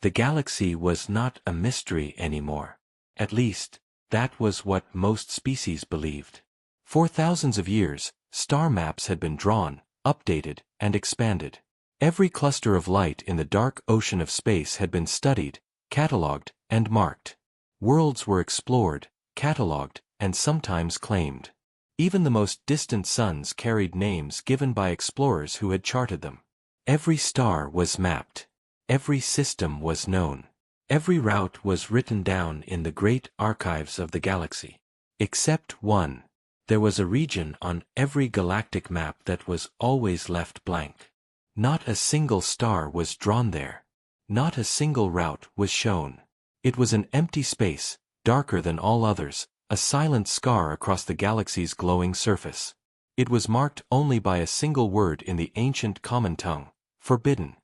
The galaxy was not a mystery anymore. At least, that was what most species believed. For thousands of years, star maps had been drawn, updated, and expanded. Every cluster of light in the dark ocean of space had been studied, catalogued, and marked. Worlds were explored, catalogued, and sometimes claimed. Even the most distant suns carried names given by explorers who had charted them. Every star was mapped. Every system was known. Every route was written down in the great archives of the galaxy. Except one. There was a region on every galactic map that was always left blank. Not a single star was drawn there. Not a single route was shown. It was an empty space, darker than all others, a silent scar across the galaxy's glowing surface. It was marked only by a single word in the ancient common tongue: forbidden.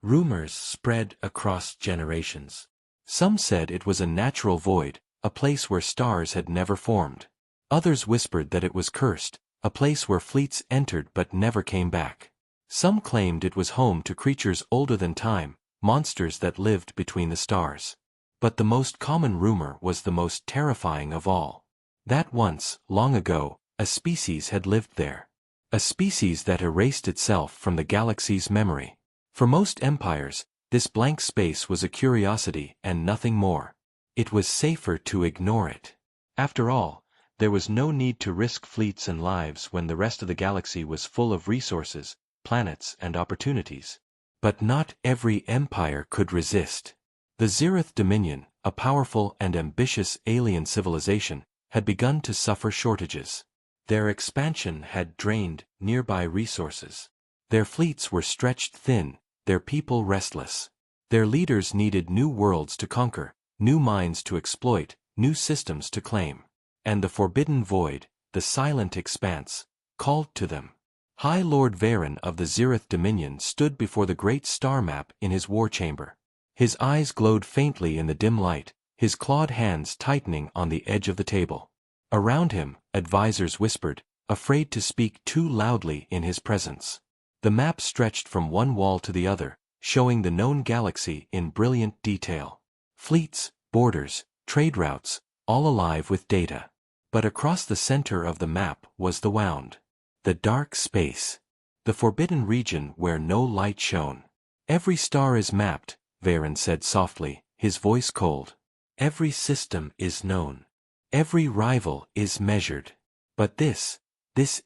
Rumors spread across generations. Some said it was a natural void, a place where stars had never formed. Others whispered that it was cursed, a place where fleets entered but never came back. Some claimed it was home to creatures older than time, monsters that lived between the stars. But the most common rumor was the most terrifying of all. That once, long ago, a species had lived there. A species that erased itself from the galaxy's memory. For most empires, this blank space was a curiosity and nothing more. It was safer to ignore it. After all, there was no need to risk fleets and lives when the rest of the galaxy was full of resources, planets, and opportunities. But not every empire could resist. The Zirith Dominion, a powerful and ambitious alien civilization, had begun to suffer shortages. Their expansion had drained nearby resources. Their fleets were stretched thin, their people restless. Their leaders needed new worlds to conquer, new minds to exploit, new systems to claim. And the Forbidden Void, the silent expanse, called to them. High Lord Varen of the Zirith Dominion stood before the great star map in his war chamber. His eyes glowed faintly in the dim light, his clawed hands tightening on the edge of the table. Around him, advisors whispered, afraid to speak too loudly in his presence. The map stretched from one wall to the other, showing the known galaxy in brilliant detail. Fleets, borders, trade routes, all alive with data. But across the center of the map was the wound. The dark space. The forbidden region where no light shone. Every star is mapped, Varen said softly, his voice cold. Every system is known. Every rival is measured. But this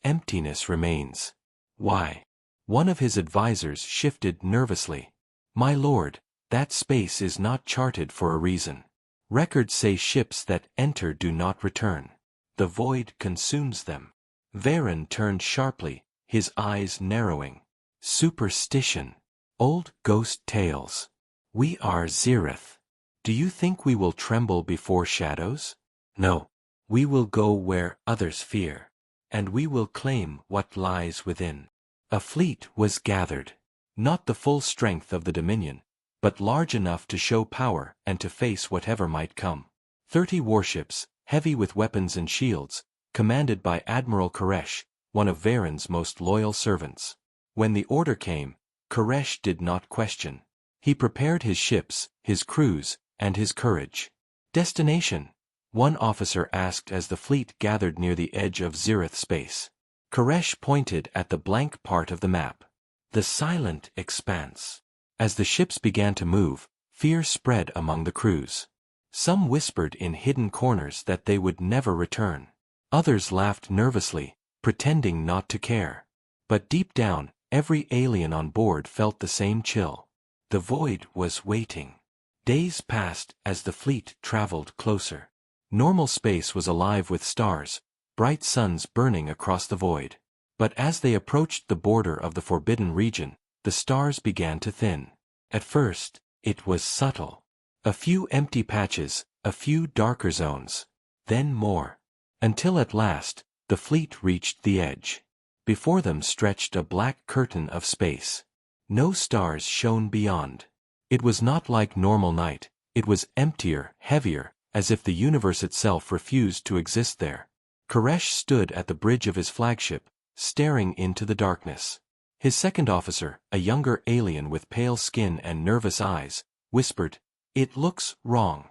emptiness remains. Why? One of his advisors shifted nervously. My lord, that space is not charted for a reason. Records say ships that enter do not return. The void consumes them. Varen turned sharply, his eyes narrowing. Superstition. Old ghost tales. We are Zirith. Do you think we will tremble before shadows? No. We will go where others fear. And we will claim what lies within. A fleet was gathered. Not the full strength of the Dominion, but large enough to show power and to face whatever might come. 30 warships, heavy with weapons and shields, commanded by Admiral Koresh, one of Varen's most loyal servants. When the order came, Koresh did not question. He prepared his ships, his crews, and his courage. Destination? One officer asked as the fleet gathered near the edge of Zirith space. Koresh pointed at the blank part of the map. The silent expanse. As the ships began to move, fear spread among the crews. Some whispered in hidden corners that they would never return. Others laughed nervously, pretending not to care. But deep down, every alien on board felt the same chill. The void was waiting. Days passed as the fleet traveled closer. Normal space was alive with stars, bright suns burning across the void. But as they approached the border of the forbidden region, the stars began to thin. At first, it was subtle. A few empty patches, a few darker zones. Then more. Until at last, the fleet reached the edge. Before them stretched a black curtain of space. No stars shone beyond. It was not like normal night, it was emptier, heavier, as if the universe itself refused to exist there. Koresh stood at the bridge of his flagship, staring into the darkness. His second officer, a younger alien with pale skin and nervous eyes, whispered, "It looks wrong."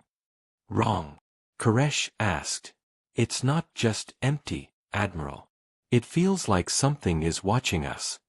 "Wrong?" Koresh asked. "It's not just empty, Admiral. It feels like something is watching us."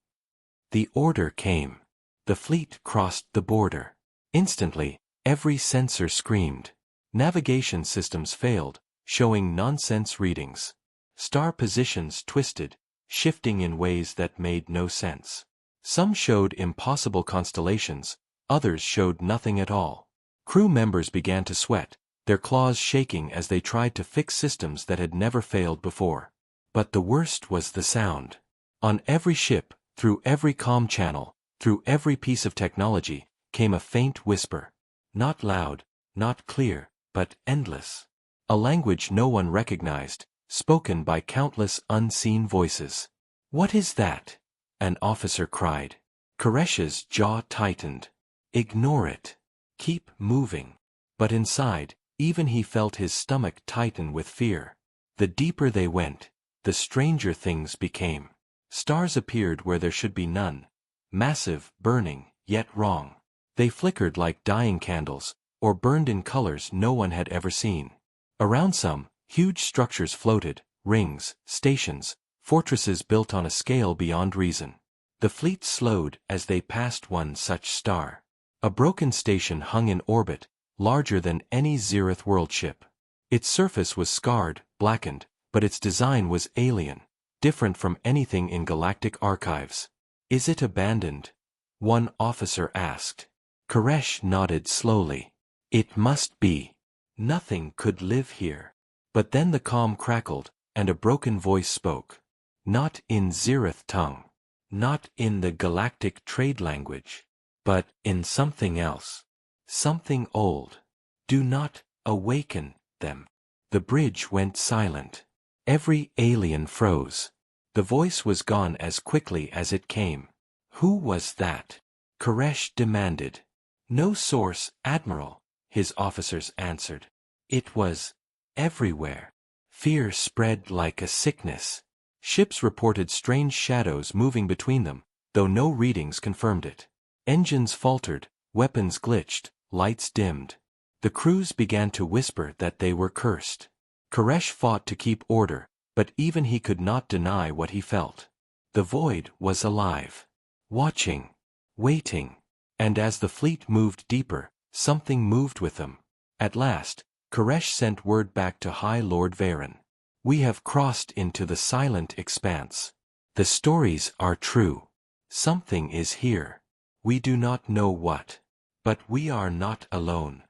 The order came. The fleet crossed the border. Instantly, every sensor screamed. Navigation systems failed, showing nonsense readings. Star positions twisted, shifting in ways that made no sense. Some showed impossible constellations, others showed nothing at all. Crew members began to sweat, their claws shaking as they tried to fix systems that had never failed before. But the worst was the sound. On every ship, through every comm channel, through every piece of technology, came a faint whisper. Not loud, not clear, but endless. A language no one recognized, spoken by countless unseen voices. "What is that?" an officer cried. Koresh's jaw tightened. "Ignore it. Keep moving." But inside, even he felt his stomach tighten with fear. The deeper they went, the stranger things became. Stars appeared where there should be none. Massive, burning, yet wrong. They flickered like dying candles, or burned in colors no one had ever seen. Around some, huge structures floated, rings, stations, fortresses built on a scale beyond reason. The fleet slowed as they passed one such star. A broken station hung in orbit, larger than any Zereth world ship. Its surface was scarred, blackened, but its design was alien, different from anything in galactic archives. "Is it abandoned?" one officer asked. Koresh nodded slowly. "It must be. Nothing could live here." But then the comm crackled, and a broken voice spoke. Not in Zereth tongue. Not in the galactic trade language. But in something else. Something old. "Do not awaken them." The bridge went silent. Every alien froze. The voice was gone as quickly as it came. "Who was that?" Koresh demanded. "No source, Admiral," his officers answered. "It was everywhere." Fear spread like a sickness. Ships reported strange shadows moving between them, though no readings confirmed it. Engines faltered, weapons glitched, lights dimmed. The crews began to whisper that they were cursed. Koresh fought to keep order, but even he could not deny what he felt. The void was alive. Watching. Waiting. And as the fleet moved deeper, something moved with them. At last, Koresh sent word back to High Lord Varen. "We have crossed into the silent expanse. The stories are true. Something is here. We do not know what. But we are not alone."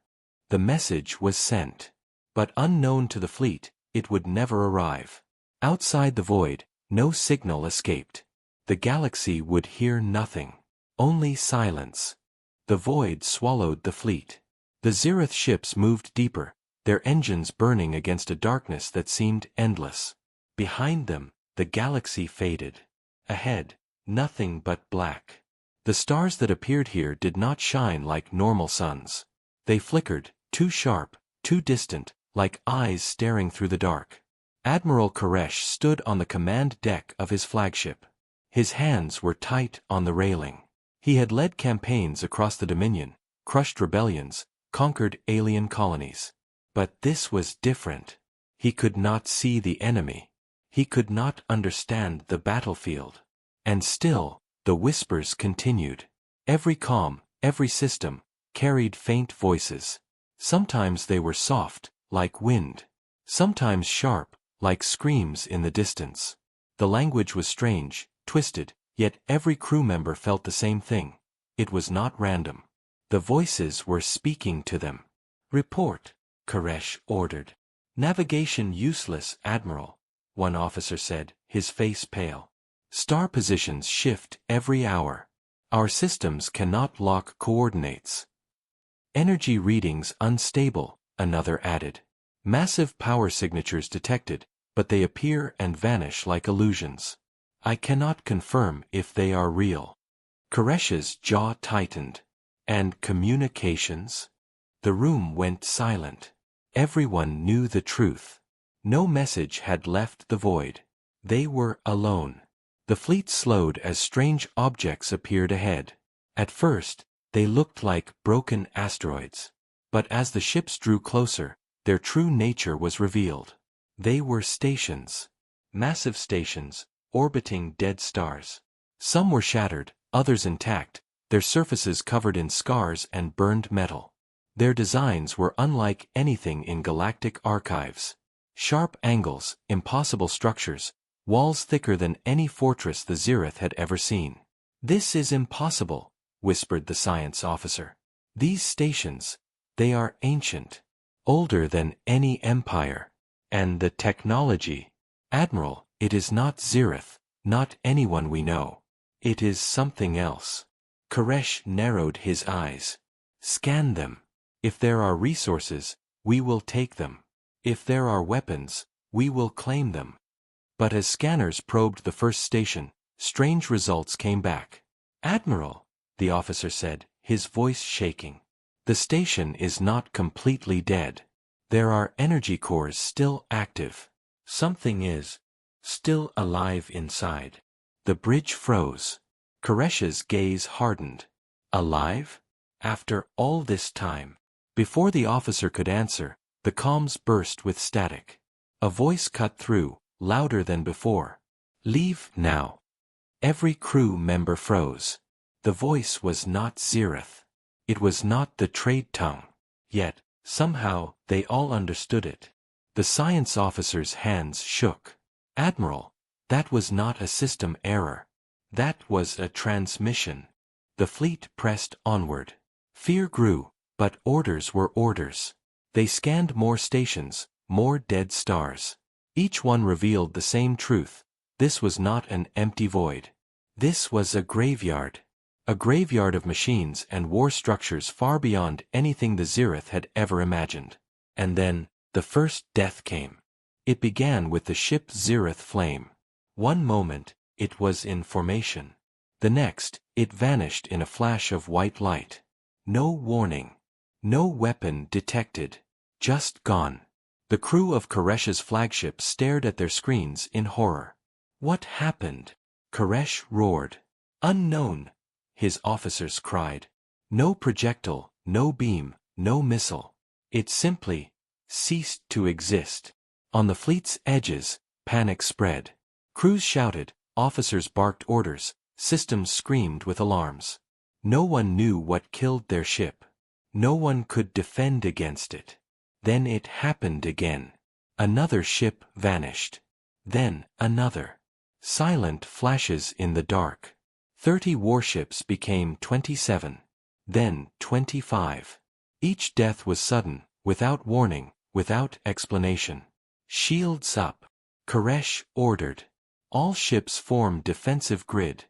The message was sent. But unknown to the fleet, it would never arrive. Outside the void, no signal escaped. The galaxy would hear nothing. Only silence. The void swallowed the fleet. The Zereth ships moved deeper, their engines burning against a darkness that seemed endless. Behind them, the galaxy faded. Ahead, nothing but black. The stars that appeared here did not shine like normal suns. They flickered, too sharp, too distant, like eyes staring through the dark. Admiral Koresh stood on the command deck of his flagship. His hands were tight on the railing. He had led campaigns across the Dominion, crushed rebellions, conquered alien colonies. But this was different. He could not see the enemy. He could not understand the battlefield. And still, the whispers continued. Every comm, every system, carried faint voices. Sometimes they were soft, like wind. Sometimes sharp, like screams in the distance. The language was strange, twisted, yet every crew member felt the same thing. It was not random. The voices were speaking to them. "Report," Koresh ordered. "Navigation useless, Admiral," one officer said, his face pale. "Star positions shift every hour. Our systems cannot lock coordinates." "Energy readings unstable," another added. "Massive power signatures detected, but they appear and vanish like illusions. I cannot confirm if they are real." Koresh's jaw tightened. "And communications?" The room went silent. Everyone knew the truth. No message had left the void. They were alone. The fleet slowed as strange objects appeared ahead. At first, They looked like broken asteroids. But as the ships drew closer, their true nature was revealed. They were stations. Massive stations, orbiting dead stars. Some were shattered, others intact, their surfaces covered in scars and burned metal. Their designs were unlike anything in galactic archives. Sharp angles, impossible structures, walls thicker than any fortress the Zirith had ever seen. "This is impossible," whispered the science officer. "These stations, they are ancient. Older than any empire. And the technology. Admiral, it is not Zirith, not anyone we know. It is something else." Koresh narrowed his eyes. "Scan them. If there are resources, we will take them. If there are weapons, we will claim them." But as scanners probed the first station, strange results came back. "Admiral," the officer said, his voice shaking. "The station is not completely dead. There are energy cores still active. Something is still alive inside." The bridge froze. Koresh's gaze hardened. "Alive? After all this time?" Before the officer could answer, the comms burst with static. A voice cut through, louder than before. "Leave now." Every crew member froze. The voice was not Zirith. It was not the trade tongue. Yet, somehow, they all understood it. The science officer's hands shook. "Admiral, that was not a system error. That was a transmission." The fleet pressed onward. Fear grew, but orders were orders. They scanned more stations, more dead stars. Each one revealed the same truth. This was not an empty void. This was a graveyard. A graveyard of machines and war structures far beyond anything the Zirith had ever imagined. And then, the first death came. It began with the ship Zirith Flame. One moment, it was in formation. The next, it vanished in a flash of white light. No warning. No weapon detected. Just gone. The crew of Koresh's flagship stared at their screens in horror. "What happened?" Koresh roared. "Unknown," his officers cried. "No projectile, no beam, no missile. It simply ceased to exist." On the fleet's edges, panic spread. Crews shouted, officers barked orders, systems screamed with alarms. No one knew what killed their ship. No one could defend against it. Then it happened again. Another ship vanished. Then another. Silent flashes in the dark. 30 warships became 27. Then 25. Each death was sudden, without warning, without explanation. "Shields up," Koresh ordered. All ships formed defensive grid.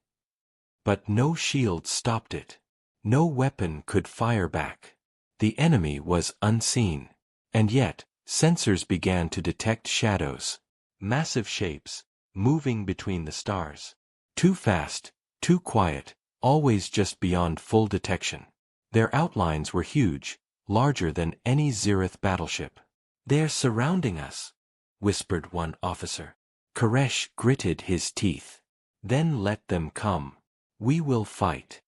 But no shield stopped it. No weapon could fire back. The enemy was unseen. And yet, sensors began to detect shadows. Massive shapes, moving between the stars. Too fast, too quiet, always just beyond full detection. Their outlines were huge, larger than any Zirith battleship. "They're surrounding us," whispered one officer. Koresh gritted his teeth. "Then let them come. We will fight."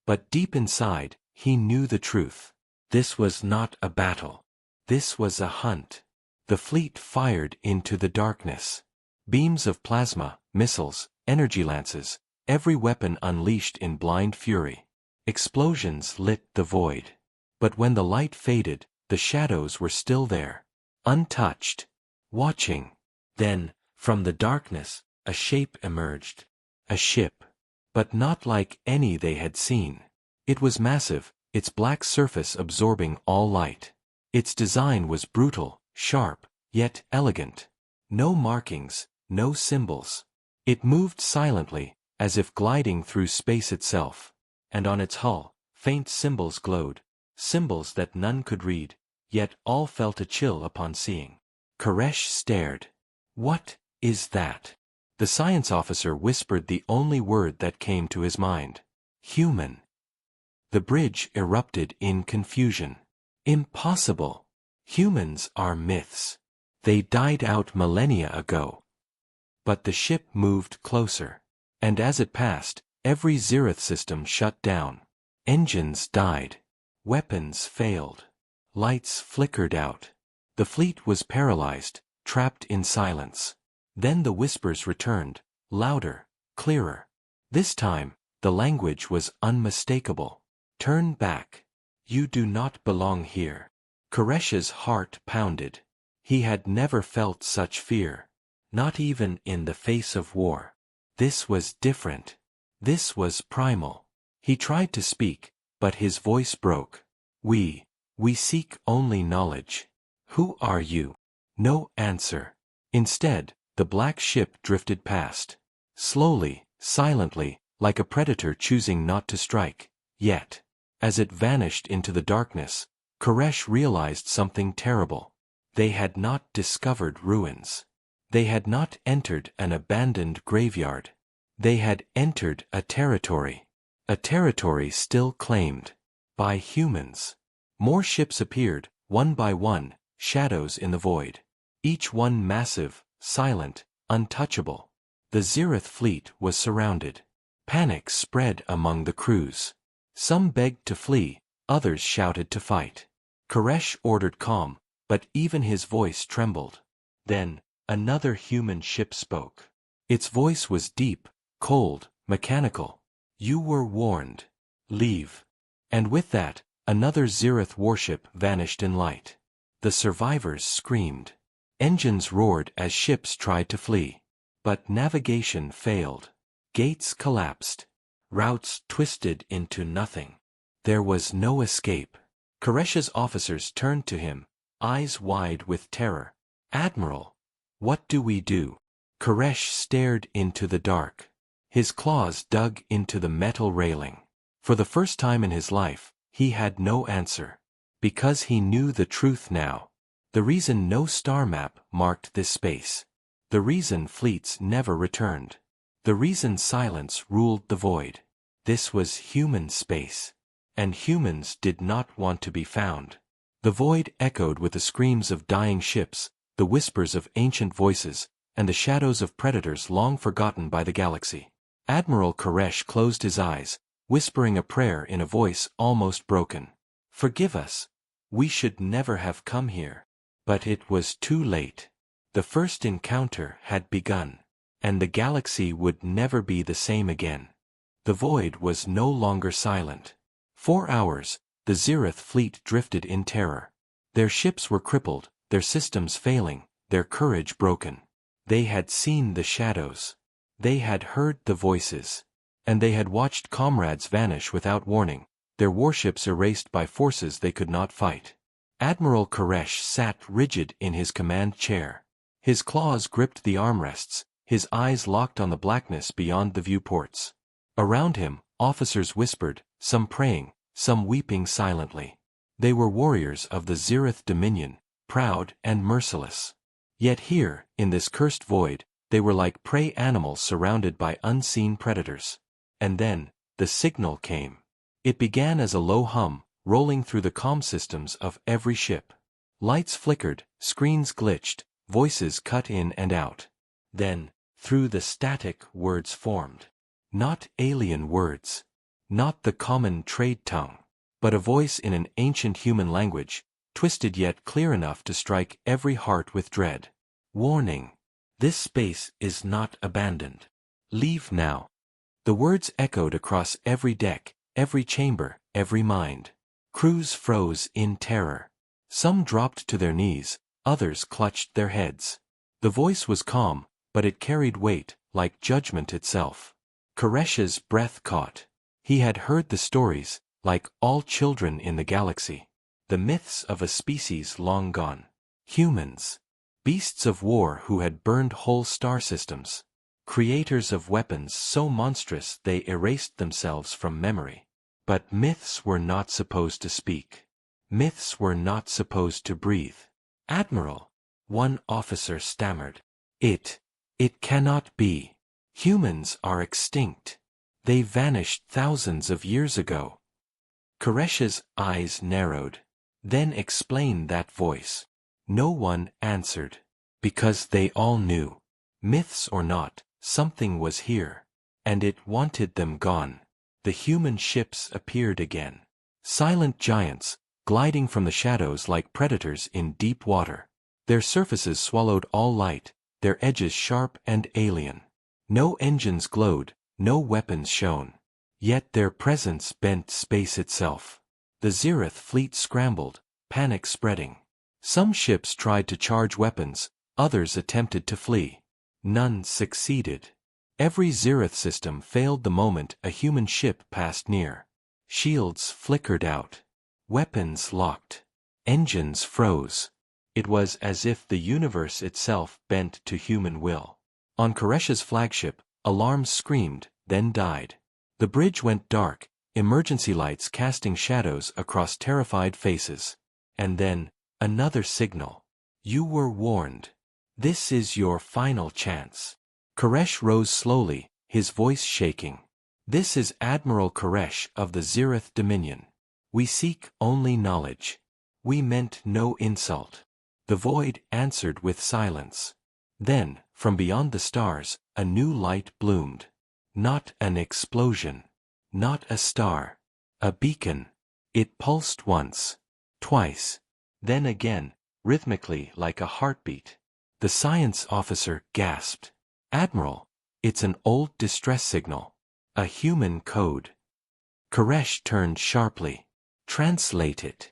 But deep inside, he knew the truth. This was not a battle. This was a hunt. The fleet fired into the darkness. Beams of plasma, missiles, energy lances, every weapon unleashed in blind fury. Explosions lit the void. But when the light faded, the shadows were still there. Untouched. Watching. Then, from the darkness, a shape emerged. A ship. But not like any they had seen. It was massive, its black surface absorbing all light. Its design was brutal, sharp, yet elegant. No markings, no symbols. It moved silently, as if gliding through space itself. And on its hull, faint symbols glowed, symbols that none could read, yet all felt a chill upon seeing. Koresh stared. "What is that?" The science officer whispered the only word that came to his mind. "Human." The bridge erupted in confusion. "Impossible. Humans are myths. They died out millennia ago." But the ship moved closer. And as it passed, every Zirith system shut down. Engines died. Weapons failed. Lights flickered out. The fleet was paralyzed, trapped in silence. Then the whispers returned, louder, clearer. This time, the language was unmistakable. Turn back. You do not belong here. Koresh's heart pounded. He had never felt such fear. Not even in the face of war. This was different. This was primal. He tried to speak, but his voice broke. We seek only knowledge. Who are you? No answer. Instead, the black ship drifted past. Slowly, silently, like a predator choosing not to strike. Yet, as it vanished into the darkness, Koresh realized something terrible. They had not discovered ruins. They had not entered an abandoned graveyard. They had entered a territory still claimed by humans. More ships appeared, one by one, shadows in the void. Each one massive, silent, untouchable. The Zirith fleet was surrounded. Panic spread among the crews. Some begged to flee, others shouted to fight. Koresh ordered calm, but even his voice trembled. Then, another human ship spoke. Its voice was deep, cold, mechanical. You were warned. Leave. And with that, another Zirith warship vanished in light. The survivors screamed. Engines roared as ships tried to flee. But navigation failed. Gates collapsed. Routes twisted into nothing. There was no escape. Koresh's officers turned to him, eyes wide with terror. Admiral, what do we do? Koresh stared into the dark. His claws dug into the metal railing. For the first time in his life, he had no answer. Because he knew the truth now. The reason no star map marked this space. The reason fleets never returned. The reason silence ruled the void. This was human space. And humans did not want to be found. The void echoed with the screams of dying ships, the whispers of ancient voices, and the shadows of predators long forgotten by the galaxy. Admiral Koresh closed his eyes, whispering a prayer in a voice almost broken. Forgive us. We should never have come here. But it was too late. The first encounter had begun. And the galaxy would never be the same again. The void was no longer silent. 4 hours, the Zirith fleet drifted in terror. Their ships were crippled, their systems failing, their courage broken. They had seen the shadows. They had heard the voices. And they had watched comrades vanish without warning, their warships erased by forces they could not fight. Admiral Koresh sat rigid in his command chair. His claws gripped the armrests, his eyes locked on the blackness beyond the viewports. Around him, officers whispered, some praying, some weeping silently. They were warriors of the Zirith Dominion, proud and merciless. Yet here, in this cursed void, they were like prey animals surrounded by unseen predators. And then, the signal came. It began as a low hum, rolling through the comm systems of every ship. Lights flickered, screens glitched, voices cut in and out. Then, through the static, words formed. Not alien words. Not the common trade tongue. But a voice in an ancient human language, twisted yet clear enough to strike every heart with dread. Warning. This space is not abandoned. Leave now. The words echoed across every deck, every chamber, every mind. Crews froze in terror. Some dropped to their knees, others clutched their heads. The voice was calm, but it carried weight, like judgment itself. Koresh's breath caught. He had heard the stories, like all children in the galaxy. The myths of a species long gone. Humans. Beasts of war who had burned whole star systems. Creators of weapons so monstrous they erased themselves from memory. But myths were not supposed to speak. Myths were not supposed to breathe. Admiral, one officer stammered. It cannot be. Humans are extinct. They vanished thousands of years ago. Koresh's eyes narrowed. Then explain that voice. No one answered. Because they all knew. Myths or not, something was here. And it wanted them gone. the human ships appeared again. Silent giants, gliding from the shadows like predators in deep water. Their surfaces swallowed all light, their edges sharp and alien. No engines glowed, no weapons shone. Yet their presence bent space itself. The Zirith fleet scrambled, panic spreading. Some ships tried to charge weapons, others attempted to flee. None succeeded. Every Zirith system failed the moment a human ship passed near. Shields flickered out. Weapons locked. Engines froze. It was as if the universe itself bent to human will. On Koresh's flagship, alarms screamed, then died. The bridge went dark, emergency lights casting shadows across terrified faces. And then, another signal. You were warned. This is your final chance. Koresh rose slowly, his voice shaking. This is Admiral Koresh of the Zirith Dominion. We seek only knowledge. We meant no insult. The void answered with silence. Then, from beyond the stars, a new light bloomed. Not an explosion. Not a star. A beacon. It pulsed once. Twice. Then again, rhythmically like a heartbeat. The science officer gasped. Admiral, it's an old distress signal. A human code. Koresh turned sharply. Translate it.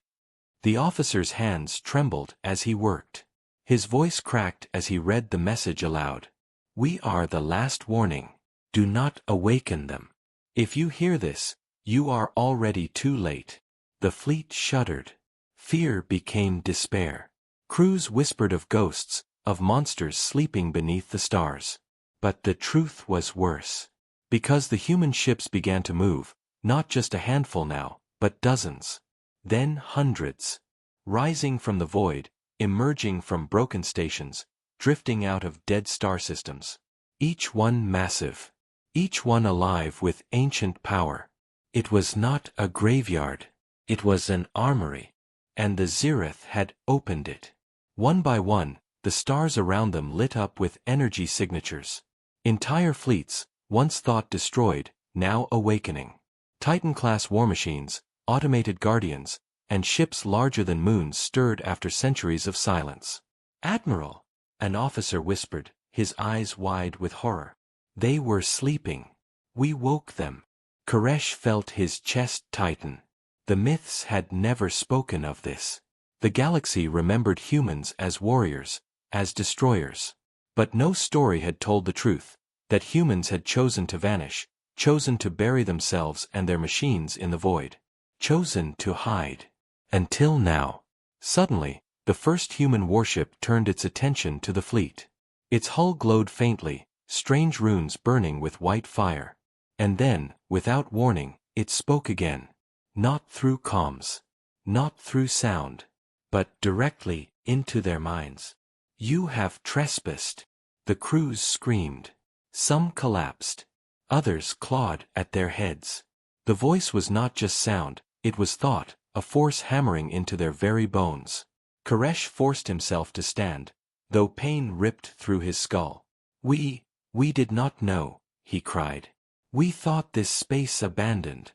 The officer's hands trembled as he worked. His voice cracked as he read the message aloud. We are the last warning. Do not awaken them. If you hear this, you are already too late. The fleet shuddered. Fear became despair. Crews whispered of ghosts, of monsters sleeping beneath the stars. But the truth was worse. Because the human ships began to move, not just a handful now, but dozens. Then hundreds. Rising from the void, emerging from broken stations, drifting out of dead star systems. Each one massive. Each one alive with ancient power. It was not a graveyard. It was an armory. And the Zirith had opened it. One by one, the stars around them lit up with energy signatures. Entire fleets, once thought destroyed, now awakening. Titan-class war machines, automated guardians, and ships larger than moons stirred after centuries of silence. Admiral, an officer whispered, his eyes wide with horror. They were sleeping. We woke them. Koresh felt his chest tighten. The myths had never spoken of this. The galaxy remembered humans as warriors, as destroyers. But no story had told the truth, that humans had chosen to vanish, chosen to bury themselves and their machines in the void. Chosen to hide. Until now. Suddenly, the first human warship turned its attention to the fleet. Its hull glowed faintly, strange runes burning with white fire. And then, without warning, it spoke again. Not through comms. Not through sound. But directly into their minds. You have trespassed. The crews screamed. Some collapsed. Others clawed at their heads. The voice was not just sound, it was thought, a force hammering into their very bones. Koresh forced himself to stand, though pain ripped through his skull. We did not know, he cried. We thought this space abandoned.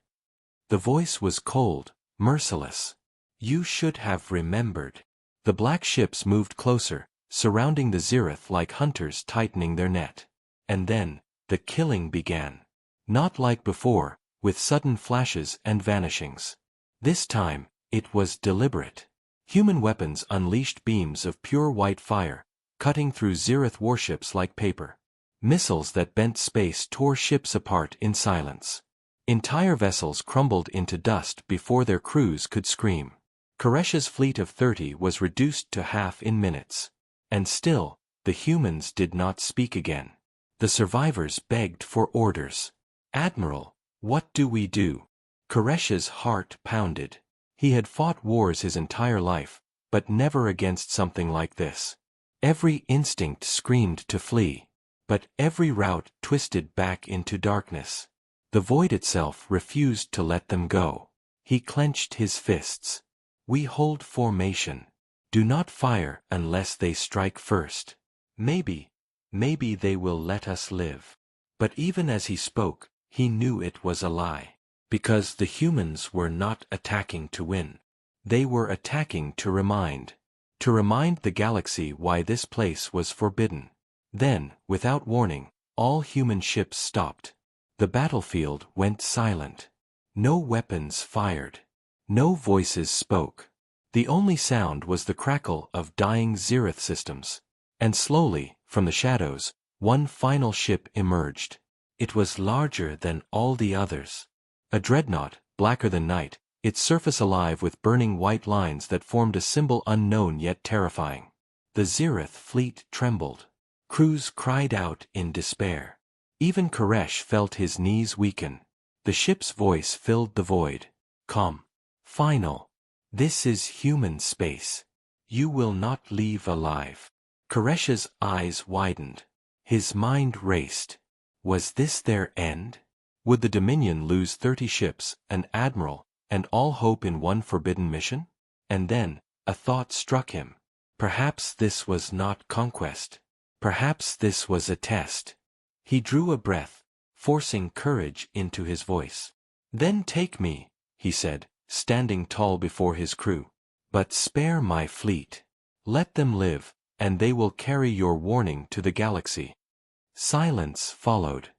The voice was cold, merciless. You should have remembered. The black ships moved closer, surrounding the Zirith like hunters tightening their net. And then, the killing began. Not like before, with sudden flashes and vanishings. This time, it was deliberate. Human weapons unleashed beams of pure white fire, cutting through Zirith warships like paper. Missiles that bent space tore ships apart in silence. Entire vessels crumbled into dust before their crews could scream. Koresh's fleet of 30 was reduced to half in minutes. And still, the humans did not speak again. The survivors begged for orders. Admiral, what do we do? Koresh's heart pounded. He had fought wars his entire life, but never against something like this. Every instinct screamed to flee. But every route twisted back into darkness. The void itself refused to let them go. He clenched his fists. We hold formation. Do not fire unless they strike first. Maybe they will let us live. But even as he spoke, he knew it was a lie. Because the humans were not attacking to win. They were attacking to remind. To remind the galaxy why this place was forbidden. Then, without warning, all human ships stopped. The battlefield went silent. No weapons fired. No voices spoke. The only sound was the crackle of dying Zereth systems. And slowly, from the shadows, one final ship emerged. It was larger than all the others. A dreadnought, blacker than night, its surface alive with burning white lines that formed a symbol unknown yet terrifying. The Zereth fleet trembled. Crews cried out in despair. Even Koresh felt his knees weaken. The ship's voice filled the void. Calm. Final. This is human space. You will not leave alive. Koresh's eyes widened. His mind raced. Was this their end? Would the Dominion lose 30 ships, an admiral, and all hope in one forbidden mission? And then, a thought struck him. Perhaps this was not conquest. Perhaps this was a test. He drew a breath, forcing courage into his voice. Then take me, he said, standing tall before his crew. But spare my fleet. Let them live, and they will carry your warning to the galaxy. Silence followed.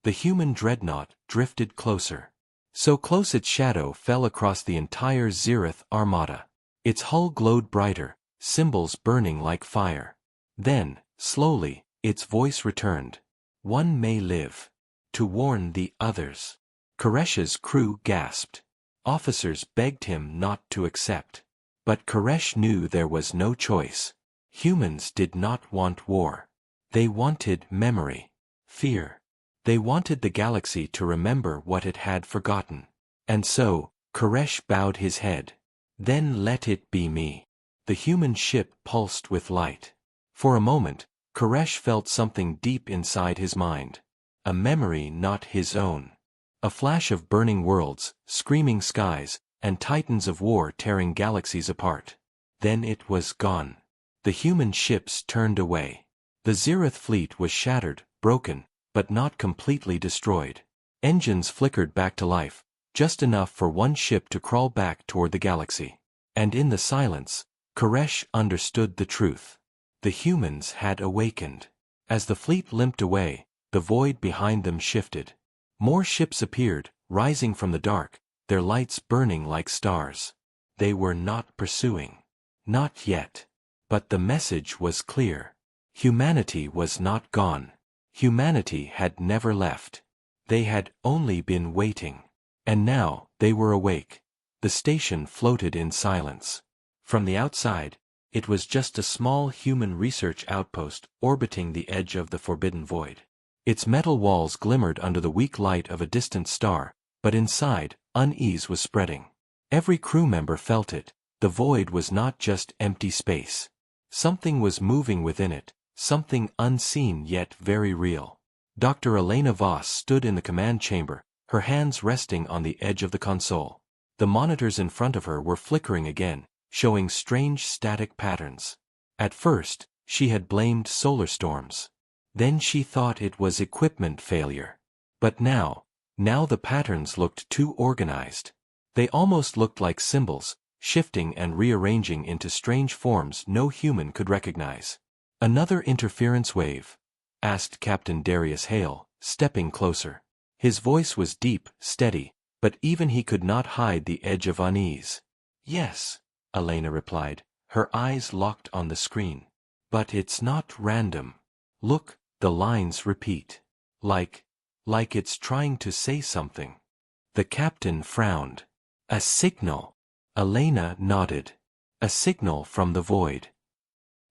The human dreadnought drifted closer. So close its shadow fell across the entire Zereth armada. Its hull glowed brighter, symbols burning like fire. Then, slowly, its voice returned. One may live. To warn the others. Koresh's crew gasped. Officers begged him not to accept. But Koresh knew there was no choice. Humans did not want war. They wanted memory. Fear. They wanted the galaxy to remember what it had forgotten. And so, Koresh bowed his head. Then let it be me. The human ship pulsed with light. For a moment, Koresh felt something deep inside his mind. A memory not his own. A flash of burning worlds, screaming skies, and titans of war tearing galaxies apart. Then it was gone. The human ships turned away. The Zereth fleet was shattered, broken, but not completely destroyed. Engines flickered back to life, just enough for one ship to crawl back toward the galaxy. And in the silence, Koresh understood the truth. The humans had awakened. As the fleet limped away, the void behind them shifted. More ships appeared, rising from the dark, their lights burning like stars. They were not pursuing. Not yet. But the message was clear. Humanity was not gone. Humanity had never left. They had only been waiting. And now, they were awake. The station floated in silence. From the outside, it was just a small human research outpost orbiting the edge of the forbidden void. Its metal walls glimmered under the weak light of a distant star, but inside, unease was spreading. Every crew member felt it. The void was not just empty space. Something was moving within it, something unseen yet very real. Dr. Elena Voss stood in the command chamber, her hands resting on the edge of the console. The monitors in front of her were flickering again, showing strange static patterns. At first, she had blamed solar storms. Then she thought it was equipment failure. But now the patterns looked too organized. They almost looked like symbols, shifting and rearranging into strange forms no human could recognize. Another interference wave? Asked Captain Darius Hale, stepping closer. His voice was deep, steady, but even he could not hide the edge of unease. Yes, Elena replied, her eyes locked on the screen. But it's not random. Look, the lines repeat. Like it's trying to say something. The captain frowned. A signal. Elena nodded. A signal from the void.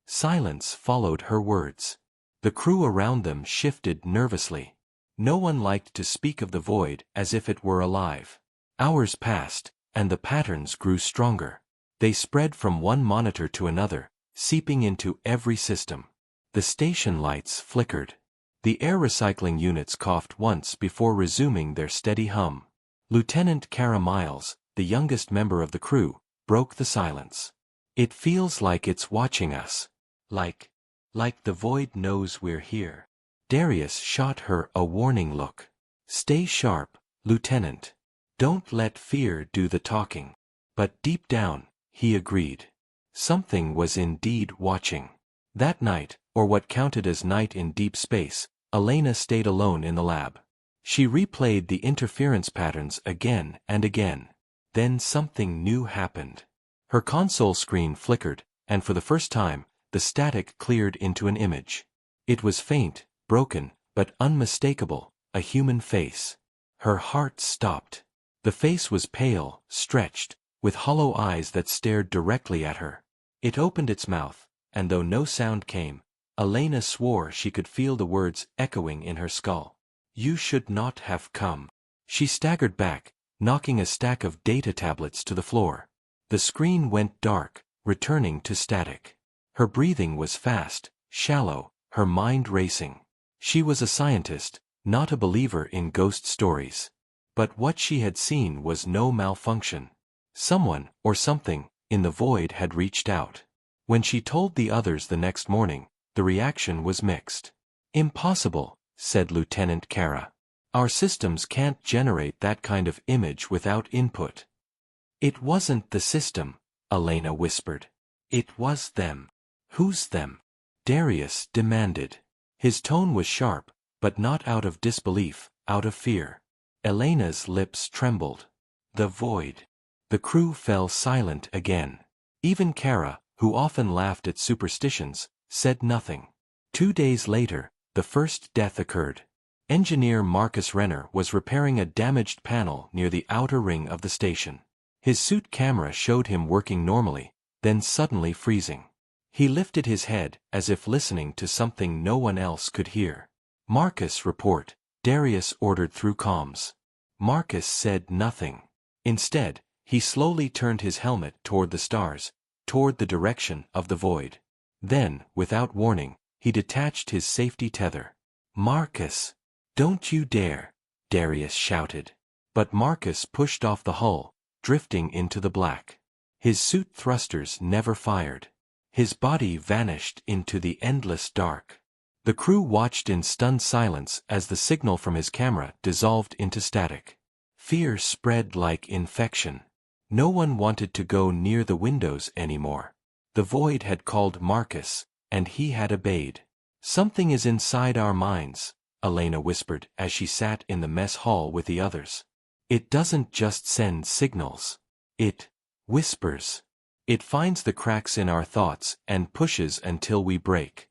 Silence followed her words. The crew around them shifted nervously. No one liked to speak of the void as if it were alive. Hours passed, and the patterns grew stronger. They spread from one monitor to another, seeping into every system. The station lights flickered. The air recycling units coughed once before resuming their steady hum. Lieutenant Kara Miles, the youngest member of the crew, broke the silence. It feels like it's watching us. Like the void knows we're here. Darius shot her a warning look. Stay sharp, Lieutenant. Don't let fear do the talking. But deep down, he agreed. Something was indeed watching. That night, or what counted as night in deep space, Elena stayed alone in the lab. She replayed the interference patterns again and again. Then something new happened. Her console screen flickered, and for the first time, the static cleared into an image. It was faint, broken, but unmistakable, a human face. Her heart stopped. The face was pale, stretched, with hollow eyes that stared directly at her. It opened its mouth, and though no sound came, Elena swore she could feel the words echoing in her skull. You should not have come. She staggered back, knocking a stack of data tablets to the floor. The screen went dark, returning to static. Her breathing was fast, shallow, her mind racing. She was a scientist, not a believer in ghost stories. But what she had seen was no malfunction. Someone, or something, in the void had reached out. When she told the others the next morning, the reaction was mixed. Impossible, said Lieutenant Kara. Our systems can't generate that kind of image without input. It wasn't the system, Elena whispered. It was them. Who's them? Darius demanded. His tone was sharp, but not out of disbelief, out of fear. Elena's lips trembled. The void. The crew fell silent again. Even Kara, who often laughed at superstitions, said nothing. 2 days later, the first death occurred. Engineer Marcus Renner was repairing a damaged panel near the outer ring of the station. His suit camera showed him working normally, then suddenly freezing. He lifted his head as if listening to something no one else could hear. Marcus, report, Darius ordered through comms. Marcus said nothing. Instead, he slowly turned his helmet toward the stars, toward the direction of the void. Then, without warning, he detached his safety tether. Marcus! Don't you dare! Darius shouted. But Marcus pushed off the hull, drifting into the black. His suit thrusters never fired. His body vanished into the endless dark. The crew watched in stunned silence as the signal from his camera dissolved into static. Fear spread like infection. No one wanted to go near the windows anymore. The void had called Marcus, and he had obeyed. Something is inside our minds, Elena whispered as she sat in the mess hall with the others. It doesn't just send signals. It whispers. It finds the cracks in our thoughts and pushes until we break.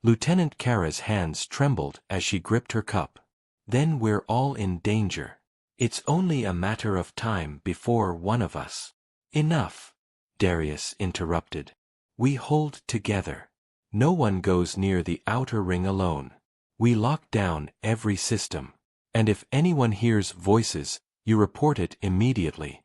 Lieutenant Kara's hands trembled as she gripped her cup. Then we're all in danger. It's only a matter of time before one of us. Enough, Darius interrupted. We hold together. No one goes near the outer ring alone. We lock down every system. And if anyone hears voices, you report it immediately.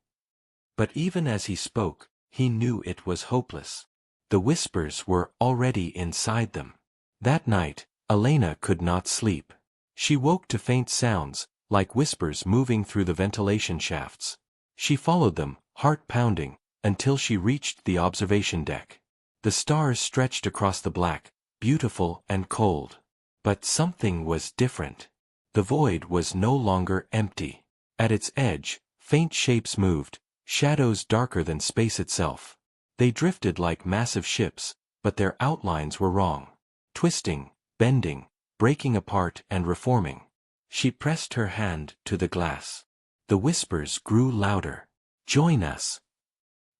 But even as he spoke, he knew it was hopeless. The whispers were already inside them. That night, Elena could not sleep. She woke to faint sounds, like whispers moving through the ventilation shafts. She followed them, heart pounding, until she reached the observation deck. The stars stretched across the black, beautiful and cold. But something was different. The void was no longer empty. At its edge, faint shapes moved, shadows darker than space itself. They drifted like massive ships, but their outlines were wrong. Twisting, bending, breaking apart and reforming. She pressed her hand to the glass. The whispers grew louder. Join us.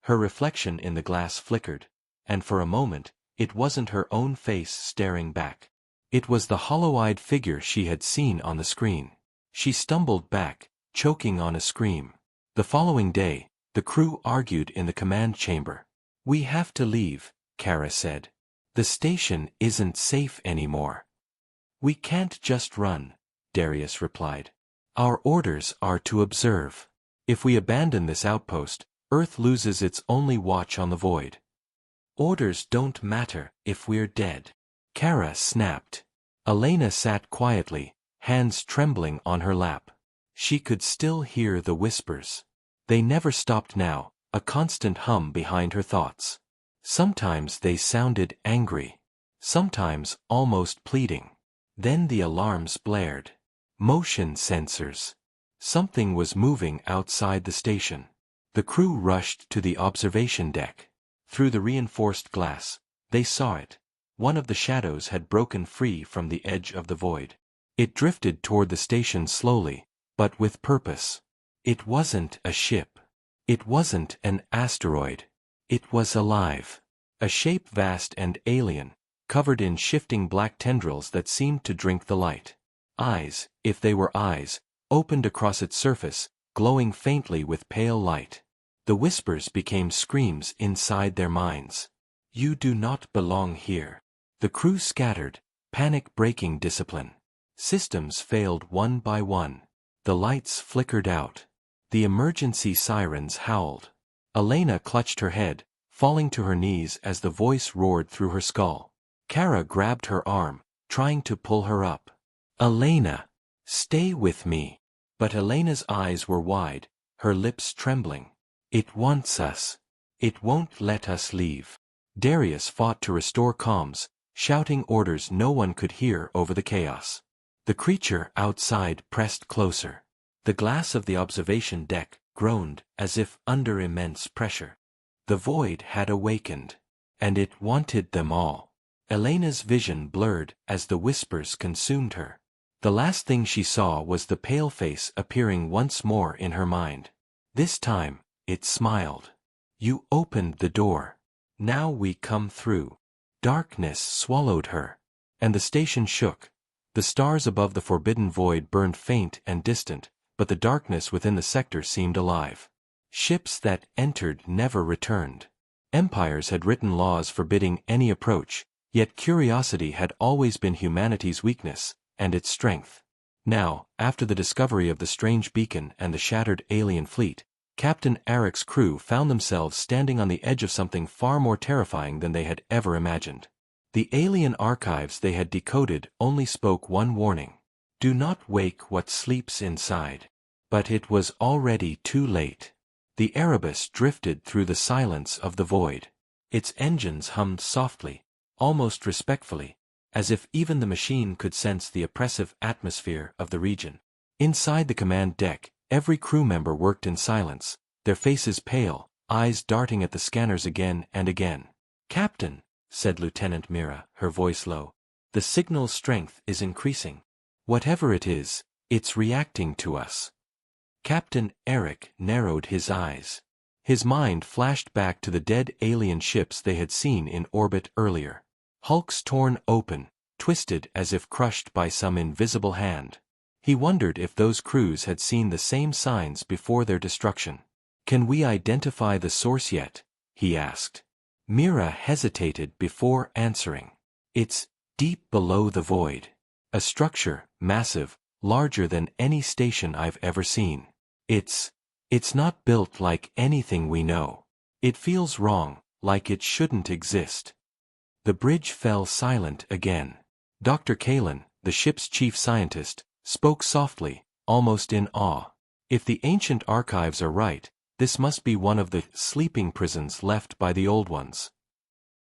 Her reflection in the glass flickered, and for a moment, it wasn't her own face staring back. It was the hollow-eyed figure she had seen on the screen. She stumbled back, choking on a scream. The following day, the crew argued in the command chamber. We have to leave, Kara said. The station isn't safe anymore. We can't just run, Darius replied. Our orders are to observe. If we abandon this outpost, Earth loses its only watch on the void. Orders don't matter if we're dead. Kara snapped. Elena sat quietly, hands trembling on her lap. She could still hear the whispers. They never stopped now, a constant hum behind her thoughts. Sometimes they sounded angry. Sometimes almost pleading. Then the alarms blared. Motion sensors. Something was moving outside the station. The crew rushed to the observation deck. Through the reinforced glass, they saw it. One of the shadows had broken free from the edge of the void. It drifted toward the station slowly, but with purpose. It wasn't a ship. It wasn't an asteroid. It was alive. A shape vast and alien, covered in shifting black tendrils that seemed to drink the light. Eyes, if they were eyes, opened across its surface, glowing faintly with pale light. The whispers became screams inside their minds. You do not belong here. The crew scattered, panic breaking discipline. Systems failed one by one. The lights flickered out. The emergency sirens howled. Elena clutched her head, falling to her knees as the voice roared through her skull. Kara grabbed her arm, trying to pull her up. Elena! Stay with me. But Elena's eyes were wide, her lips trembling. It wants us. It won't let us leave. Darius fought to restore comms, shouting orders no one could hear over the chaos. The creature outside pressed closer. The glass of the observation deck groaned as if under immense pressure. The void had awakened, and it wanted them all. Elena's vision blurred as the whispers consumed her. The last thing she saw was the pale face appearing once more in her mind. This time, it smiled. You opened the door. Now we come through. Darkness swallowed her. And the station shook. The stars above the forbidden void burned faint and distant, but the darkness within the sector seemed alive. Ships that entered never returned. Empires had written laws forbidding any approach, yet curiosity had always been humanity's weakness, and its strength. Now, after the discovery of the strange beacon and the shattered alien fleet, Captain Eric's crew found themselves standing on the edge of something far more terrifying than they had ever imagined. The alien archives they had decoded only spoke one warning. Do not wake what sleeps inside. But it was already too late. The Erebus drifted through the silence of the void. Its engines hummed softly, almost respectfully, as if even the machine could sense the oppressive atmosphere of the region. Inside the command deck, every crew member worked in silence, their faces pale, eyes darting at the scanners again and again. Captain, said Lieutenant Mira, her voice low, the signal's strength is increasing. Whatever it is, it's reacting to us. Captain Eric narrowed his eyes. His mind flashed back to the dead alien ships they had seen in orbit earlier. Hulks torn open, twisted as if crushed by some invisible hand. He wondered if those crews had seen the same signs before their destruction. Can we identify the source yet? He asked. Mira hesitated before answering. It's deep below the void. A structure, massive, larger than any station I've ever seen. It's not built like anything we know. It feels wrong, like it shouldn't exist. The bridge fell silent again. Dr. Kalin, the ship's chief scientist, spoke softly, almost in awe. If the ancient archives are right, this must be one of the sleeping prisons left by the old ones.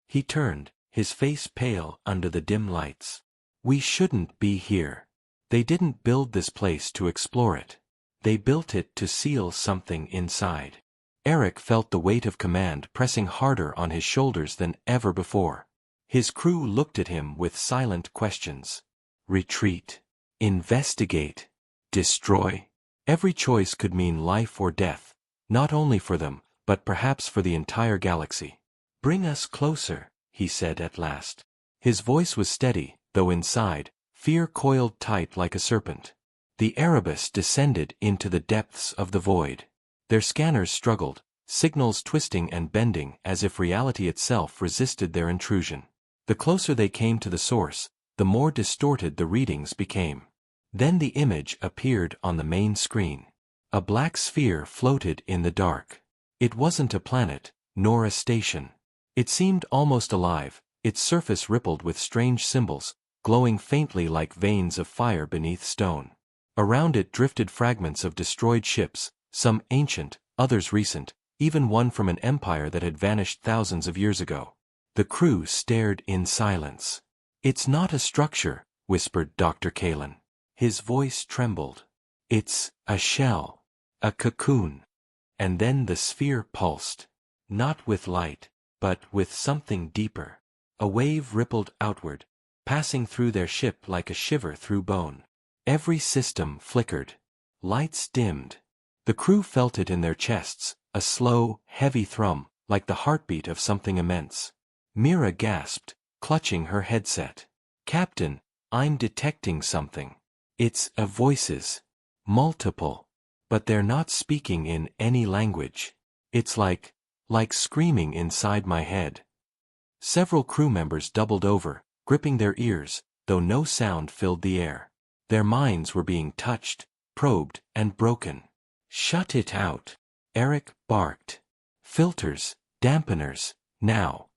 He turned, his face pale under the dim lights. We shouldn't be here. They didn't build this place to explore it. They built it to seal something inside. Eric felt the weight of command pressing harder on his shoulders than ever before. His crew looked at him with silent questions. Retreat. Investigate. Destroy. Every choice could mean life or death, not only for them, but perhaps for the entire galaxy. Bring us closer, he said at last. His voice was steady, though inside, fear coiled tight like a serpent. The Erebus descended into the depths of the void. Their scanners struggled, signals twisting and bending as if reality itself resisted their intrusion. The closer they came to the source, the more distorted the readings became. Then the image appeared on the main screen. A black sphere floated in the dark. It wasn't a planet, nor a station. It seemed almost alive, its surface rippled with strange symbols, glowing faintly like veins of fire beneath stone. Around it drifted fragments of destroyed ships, some ancient, others recent, even one from an empire that had vanished thousands of years ago. The crew stared in silence. It's not a structure, whispered Dr. Kalin. His voice trembled. It's a shell. A cocoon. And then the sphere pulsed. Not with light, but with something deeper. A wave rippled outward, passing through their ship like a shiver through bone. Every system flickered. Lights dimmed. The crew felt it in their chests, a slow, heavy thrum, like the heartbeat of something immense. Mira gasped, clutching her headset. "Captain, I'm detecting something. It's voices. Multiple. But they're not speaking in any language. It's like screaming inside my head." Several crew members doubled over, gripping their ears, though no sound filled the air. Their minds were being touched, probed, and broken. "Shut it out," Eric barked. "Filters, dampeners, now."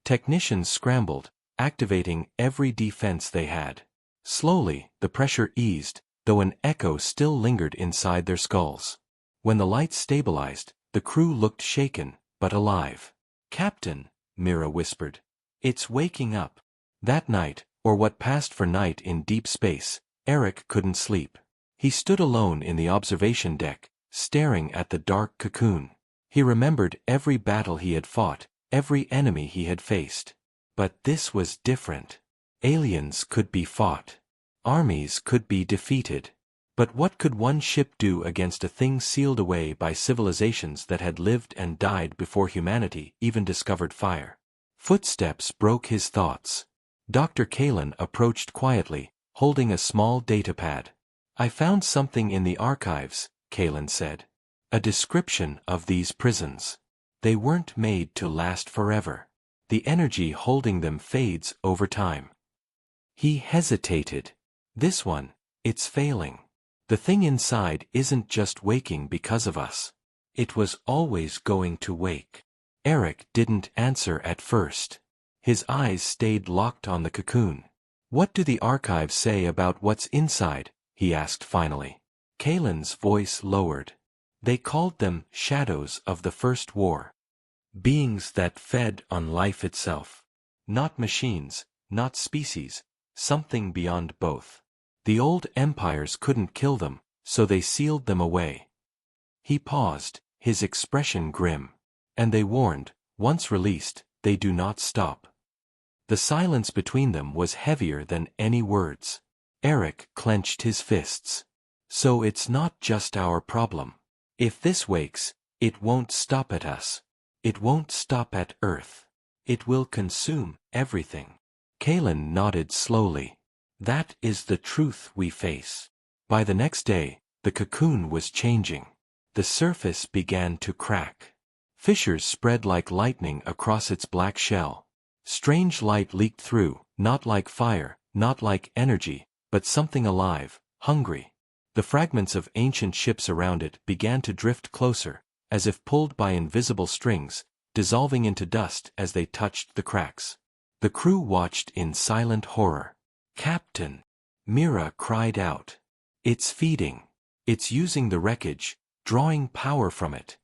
Technicians scrambled, activating every defense they had. Slowly, the pressure eased, though an echo still lingered inside their skulls. When the lights stabilized, the crew looked shaken, but alive. "Captain," Mira whispered. "It's waking up." That night, or what passed for night in deep space, Eric couldn't sleep. He stood alone in the observation deck, staring at the dark cocoon. He remembered every battle he had fought, every enemy he had faced. But this was different. Aliens could be fought. Armies could be defeated. But what could one ship do against a thing sealed away by civilizations that had lived and died before humanity even discovered fire? Footsteps broke his thoughts. Dr. Kalen approached quietly, holding a small datapad. "I found something in the archives," Kalen said. "A description of these prisons. They weren't made to last forever. The energy holding them fades over time." He hesitated. "This one, it's failing. The thing inside isn't just waking because of us. It was always going to wake." Eric didn't answer at first. His eyes stayed locked on the cocoon. "What do the archives say about what's inside?" he asked finally. Kalen's voice lowered. "They called them shadows of the First War. Beings that fed on life itself. Not machines, not species, something beyond both. The old empires couldn't kill them, so they sealed them away." He paused, his expression grim. "And they warned, once released, they do not stop." The silence between them was heavier than any words. Eric clenched his fists. "So it's not just our problem. If this wakes, it won't stop at us. It won't stop at Earth. It will consume everything." Kalen nodded slowly. "That is the truth we face." By the next day, the cocoon was changing. The surface began to crack. Fissures spread like lightning across its black shell. Strange light leaked through, not like fire, not like energy, but something alive, hungry. The fragments of ancient ships around it began to drift closer, as if pulled by invisible strings, dissolving into dust as they touched the cracks. The crew watched in silent horror. "Captain!" Mira cried out. "It's feeding. It's using the wreckage, drawing power from it."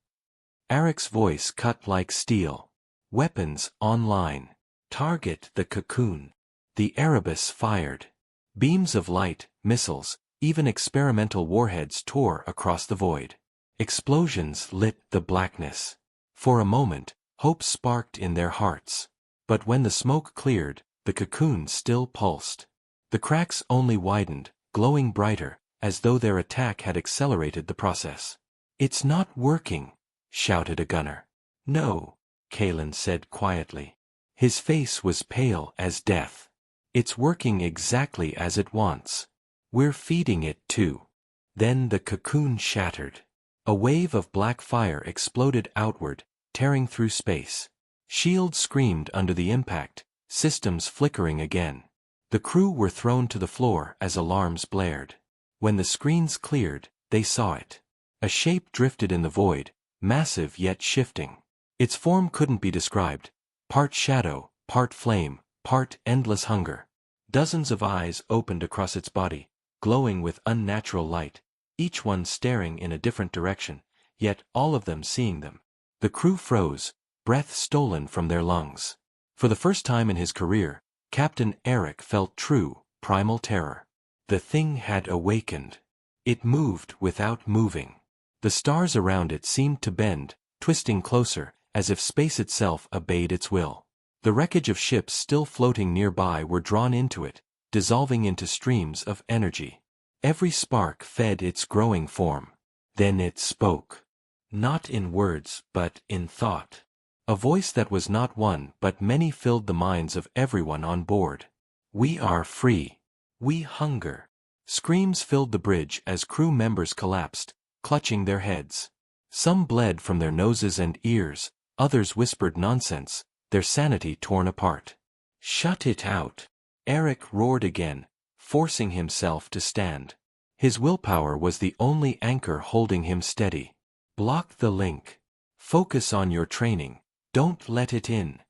Eric's voice cut like steel. "Weapons online. Target the cocoon." The Erebus fired. Beams of light, missiles, even experimental warheads tore across the void. Explosions lit the blackness. For a moment, hope sparked in their hearts. But when the smoke cleared, the cocoon still pulsed. The cracks only widened, glowing brighter, as though their attack had accelerated the process. "It's not working," shouted a gunner. "No," Kalen said quietly. His face was pale as death. "It's working exactly as it wants. We're feeding it too." Then the cocoon shattered. A wave of black fire exploded outward, tearing through space. Shields screamed under the impact, systems flickering again. The crew were thrown to the floor as alarms blared. When the screens cleared, they saw it. A shape drifted in the void, massive yet shifting. Its form couldn't be described. Part shadow, part flame, part endless hunger. Dozens of eyes opened across its body, glowing with unnatural light, each one staring in a different direction, yet all of them seeing them. The crew froze, breath stolen from their lungs. For the first time in his career, Captain Eric felt true, primal terror. The thing had awakened. It moved without moving. The stars around it seemed to bend, twisting closer, as if space itself obeyed its will. The wreckage of ships still floating nearby were drawn into it, dissolving into streams of energy. Every spark fed its growing form. Then it spoke. Not in words, but in thought. A voice that was not one but many filled the minds of everyone on board. "We are free. We hunger." Screams filled the bridge as crew members collapsed, clutching their heads. Some bled from their noses and ears, others whispered nonsense, their sanity torn apart. "Shut it out!" Eric roared again, forcing himself to stand. His willpower was the only anchor holding him steady. "Block the link. Focus on your training. Don't let it in."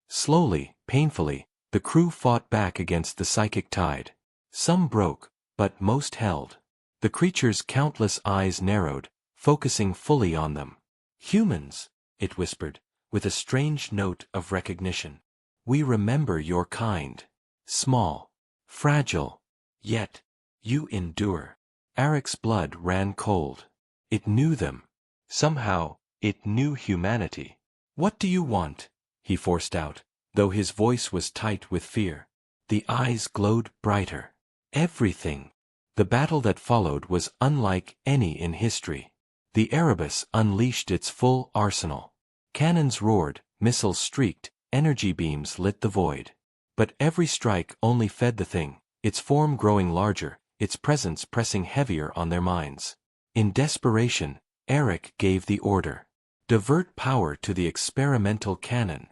Slowly, painfully, the crew fought back against the psychic tide. Some broke, but most held. The creature's countless eyes narrowed, focusing fully on them. "Humans," it whispered, with a strange note of recognition. "We remember your kind. Small. Fragile. Yet, you endure." Eric's blood ran cold. It knew them. Somehow, it knew humanity. "What do you want?" he forced out, though his voice was tight with fear. The eyes glowed brighter. "Everything." The battle that followed was unlike any in history. The Erebus unleashed its full arsenal. Cannons roared, missiles streaked, energy beams lit the void. But every strike only fed the thing, its form growing larger, its presence pressing heavier on their minds. In desperation, Eric gave the order. "Divert power to the experimental cannon."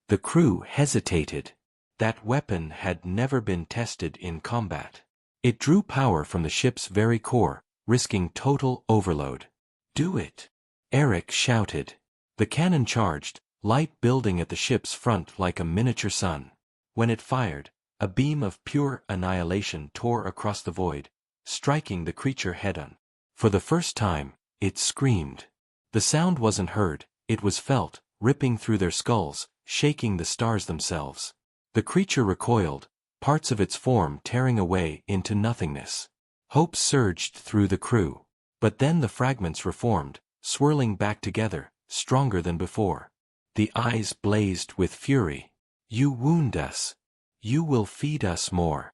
The crew hesitated. That weapon had never been tested in combat. It drew power from the ship's very core, risking total overload. "Do it!" Eric shouted. The cannon charged, light building at the ship's front like a miniature sun. When it fired, a beam of pure annihilation tore across the void, striking the creature head-on. For the first time, it screamed. The sound wasn't heard, it was felt, ripping through their skulls, shaking the stars themselves. The creature recoiled, parts of its form tearing away into nothingness. Hope surged through the crew. But then the fragments reformed, swirling back together, stronger than before. The eyes blazed with fury. "You wound us. You will feed us more."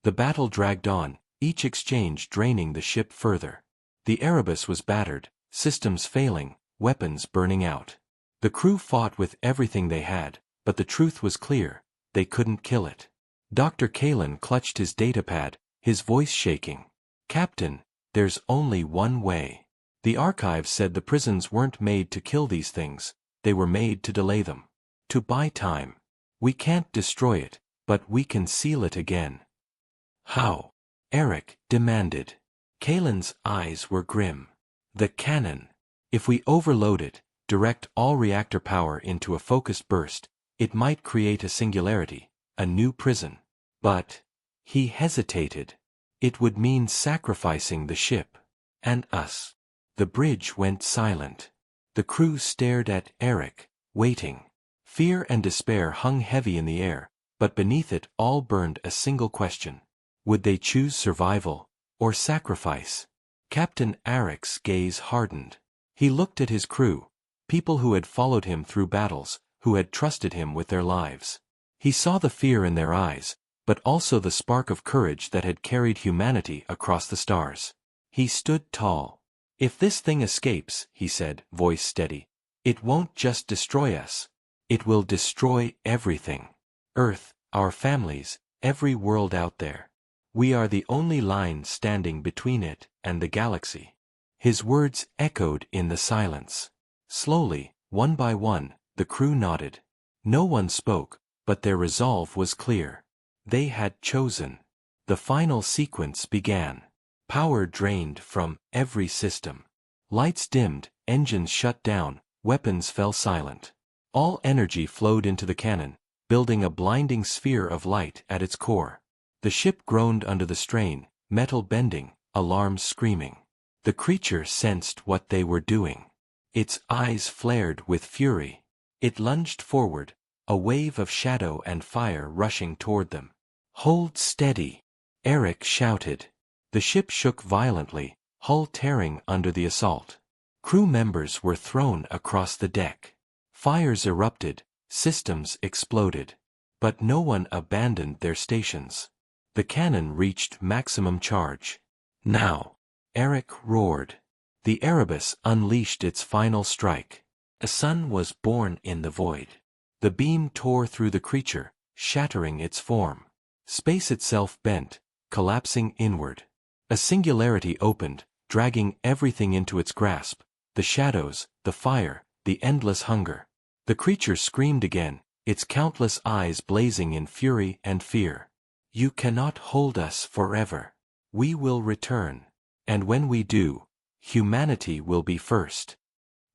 The battle dragged on, each exchange draining the ship further. The Erebus was battered, systems failing, weapons burning out. The crew fought with everything they had, but the truth was clear, they couldn't kill it. Dr. Kalen clutched his datapad, his voice shaking. "Captain, there's only one way. The archives said the prisons weren't made to kill these things, they were made to delay them. To buy time. We can't destroy it, but we can seal it again." "How?" Eric demanded. Kalen's eyes were grim. "The cannon. If we overload it, direct all reactor power into a focused burst, it might create a singularity, a new prison. But," he hesitated, "it would mean sacrificing the ship. And us." The bridge went silent. The crew stared at Eric, waiting. Fear and despair hung heavy in the air, but beneath it all burned a single question. Would they choose survival, or sacrifice? Captain Eric's gaze hardened. He looked at his crew, people who had followed him through battles, who had trusted him with their lives. He saw the fear in their eyes, but also the spark of courage that had carried humanity across the stars. He stood tall. "If this thing escapes," he said, voice steady, "it won't just destroy us. It will destroy everything. Earth, our families, every world out there. We are the only line standing between it and the galaxy." His words echoed in the silence. Slowly, one by one, the crew nodded. No one spoke, but their resolve was clear. They had chosen. The final sequence began. Power drained from every system. Lights dimmed, engines shut down, weapons fell silent. All energy flowed into the cannon, building a blinding sphere of light at its core. The ship groaned under the strain, metal bending, alarms screaming. The creature sensed what they were doing. Its eyes flared with fury. It lunged forward, a wave of shadow and fire rushing toward them. "Hold steady!" Eric shouted. The ship shook violently, hull tearing under the assault. Crew members were thrown across the deck. Fires erupted, systems exploded. But no one abandoned their stations. The cannon reached maximum charge. Now! Eric roared. The Erebus unleashed its final strike. A sun was born in the void. The beam tore through the creature, shattering its form. Space itself bent, collapsing inward. A singularity opened, dragging everything into its grasp. The shadows, the fire, the endless hunger. The creature screamed again, its countless eyes blazing in fury and fear. You cannot hold us forever. We will return. And when we do, humanity will be first.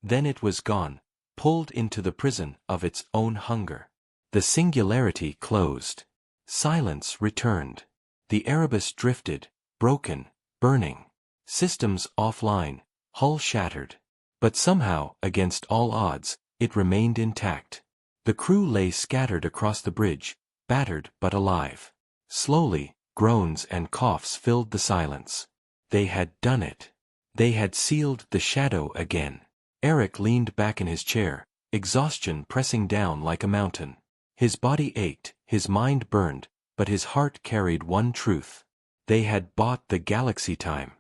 Then it was gone, pulled into the prison of its own hunger. The singularity closed. Silence returned. The Erebus drifted, broken, burning. Systems offline, hull shattered. But somehow, against all odds, it remained intact. The crew lay scattered across the bridge, battered but alive. Slowly, groans and coughs filled the silence. They had done it. They had sealed the shadow again. Eric leaned back in his chair, exhaustion pressing down like a mountain. His body ached, his mind burned, but his heart carried one truth. They had bought the galaxy time.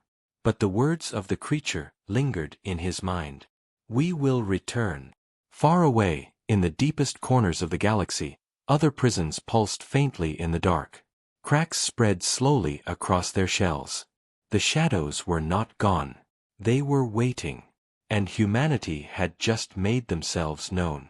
But the words of the creature lingered in his mind. We will return. Far away, in the deepest corners of the galaxy, other prisons pulsed faintly in the dark. Cracks spread slowly across their shells. The shadows were not gone. They were waiting. And humanity had just made themselves known.